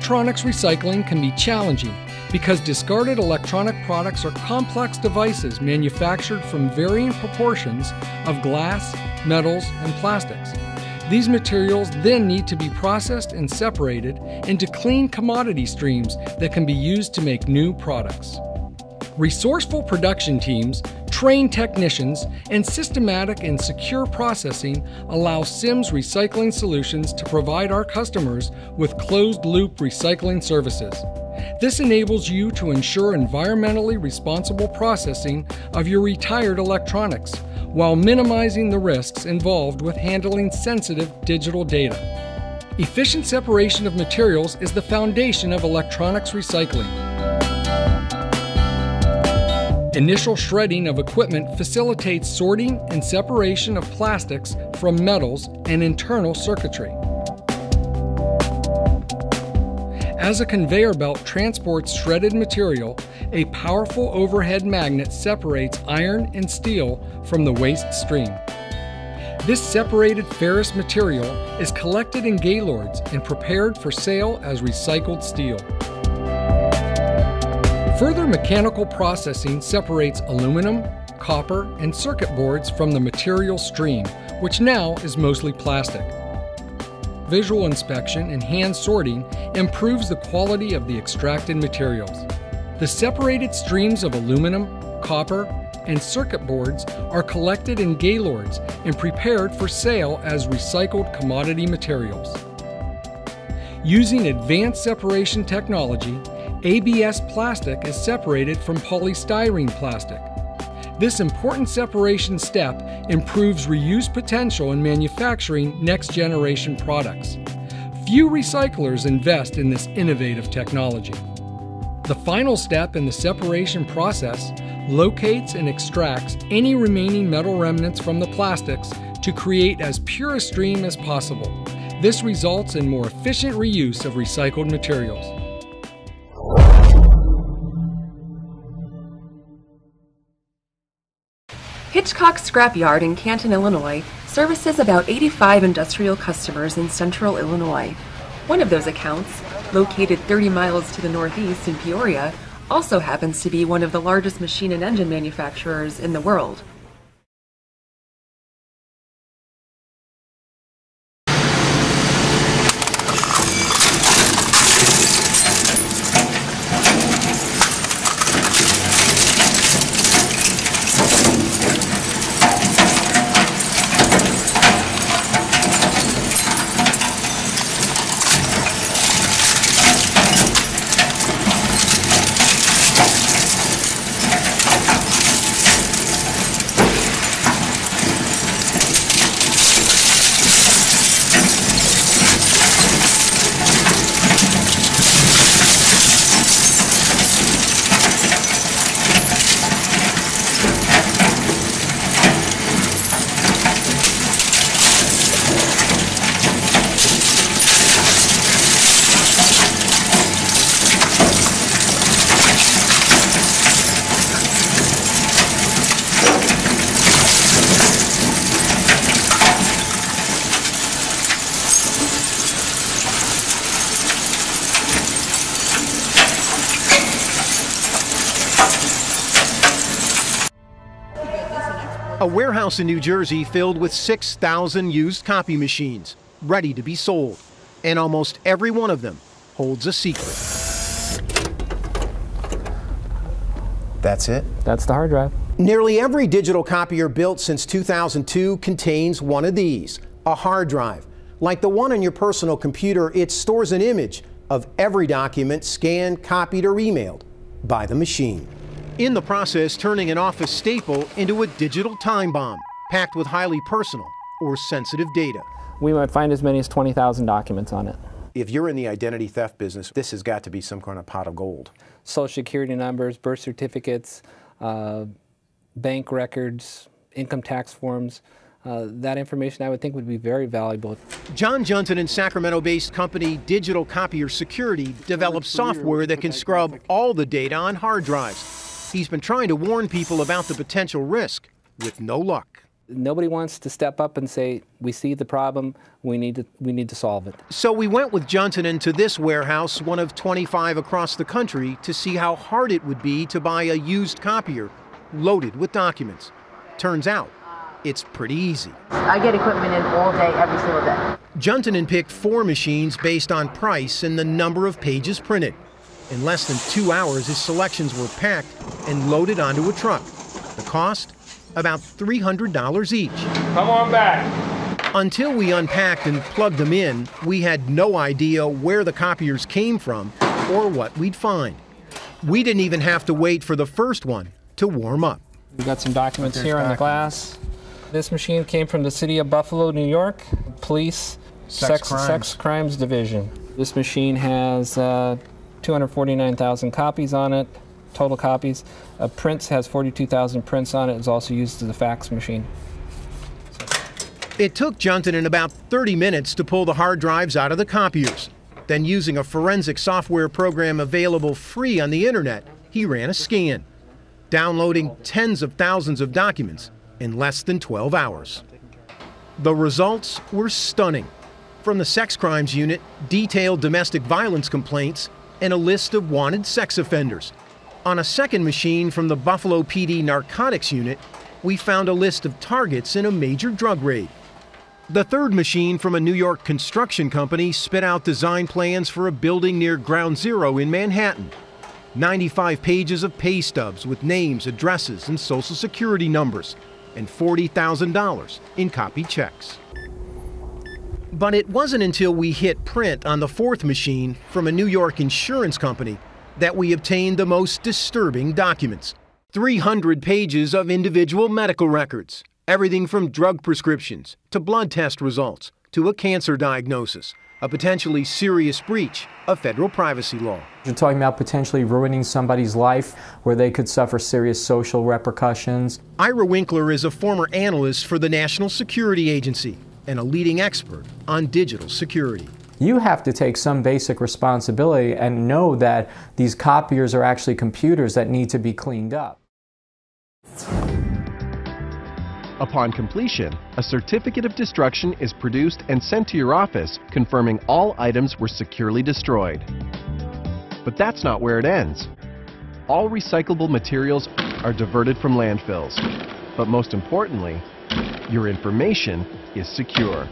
Electronics recycling can be challenging because discarded electronic products are complex devices manufactured from varying proportions of glass, metals, and plastics. These materials then need to be processed and separated into clean commodity streams that can be used to make new products. Resourceful production teams, trained technicians, and systematic and secure processing allow Sims Recycling Solutions to provide our customers with closed-loop recycling services. This enables you to ensure environmentally responsible processing of your retired electronics, while minimizing the risks involved with handling sensitive digital data. Efficient separation of materials is the foundation of electronics recycling. Initial shredding of equipment facilitates sorting and separation of plastics from metals and internal circuitry. As a conveyor belt transports shredded material, a powerful overhead magnet separates iron and steel from the waste stream. This separated ferrous material is collected in gaylords and prepared for sale as recycled steel. Further mechanical processing separates aluminum, copper, and circuit boards from the material stream, which now is mostly plastic. Visual inspection and hand sorting improves the quality of the extracted materials. The separated streams of aluminum, copper, and circuit boards are collected in gaylords and prepared for sale as recycled commodity materials. Using advanced separation technology, ABS plastic is separated from polystyrene plastic. This important separation step improves reuse potential in manufacturing next-generation products. Few recyclers invest in this innovative technology. The final step in the separation process locates and extracts any remaining metal remnants from the plastics to create as pure a stream as possible. This results in more efficient reuse of recycled materials. Hitchcock Scrapyard in Canton, Illinois, services about 85 industrial customers in central Illinois. One of those accounts, located 30 miles to the northeast in Peoria, also happens to be one of the largest machine and engine manufacturers in the world. A warehouse in New Jersey filled with 6,000 used copy machines, ready to be sold. And almost every one of them holds a secret. That's it? That's the hard drive. Nearly every digital copier built since 2002 contains one of these, a hard drive. Like the one on your personal computer, it stores an image of every document scanned, copied, or emailed by the machine. In the process, turning an office staple into a digital time bomb, packed with highly personal or sensitive data. We might find as many as 20,000 documents on it. If you're in the identity theft business, this has got to be some kind of pot of gold. Social security numbers, birth certificates, bank records, income tax forms. That information I would think would be very valuable. John Junton and Sacramento-based company Digital Copier Security developed software that can scrub all the data on hard drives. He's been trying to warn people about the potential risk, with no luck. Nobody wants to step up and say, we see the problem, we need to solve it. So we went with Juntonen to this warehouse, one of 25 across the country, to see how hard it would be to buy a used copier loaded with documents. Turns out, it's pretty easy. I get equipment in all day, every single day. Juntonen picked 4 machines based on price and the number of pages printed. In less than 2 hours, his selections were packed and loaded onto a truck. The cost? About $300 each. Come on back. Until we unpacked and plugged them in, we had no idea where the copiers came from or what we'd find. We didn't even have to wait for the first one to warm up. We've got some documents here on the glass. This machine came from the city of Buffalo, New York, Police Sex Crimes Division. This machine has 249,000 copies on it, total copies. Prints has 42,000 prints on it. It's also used as a fax machine. It took Juntonen about 30 minutes to pull the hard drives out of the copiers. Then, using a forensic software program available free on the internet, he ran a scan, downloading tens of thousands of documents in less than 12 hours. The results were stunning. From the sex crimes unit, detailed domestic violence complaints, and a list of wanted sex offenders. On a second machine from the Buffalo PD narcotics unit, we found a list of targets in a major drug raid. The third machine from a New York construction company spit out design plans for a building near Ground Zero in Manhattan. 95 pages of pay stubs with names, addresses, and social security numbers, and $40,000 in copy checks. But it wasn't until we hit print on the fourth machine from a New York insurance company that we obtained the most disturbing documents. 300 pages of individual medical records, everything from drug prescriptions to blood test results to a cancer diagnosis, a potentially serious breach of federal privacy law. You're talking about potentially ruining somebody's life where they could suffer serious social repercussions. Ira Winkler is a former analyst for the National Security Agency and a leading expert on digital security. You have to take some basic responsibility and know that these copiers are actually computers that need to be cleaned up. Upon completion, a certificate of destruction is produced and sent to your office, confirming all items were securely destroyed. But that's not where it ends. All recyclable materials are diverted from landfills. But most importantly, your information is secure.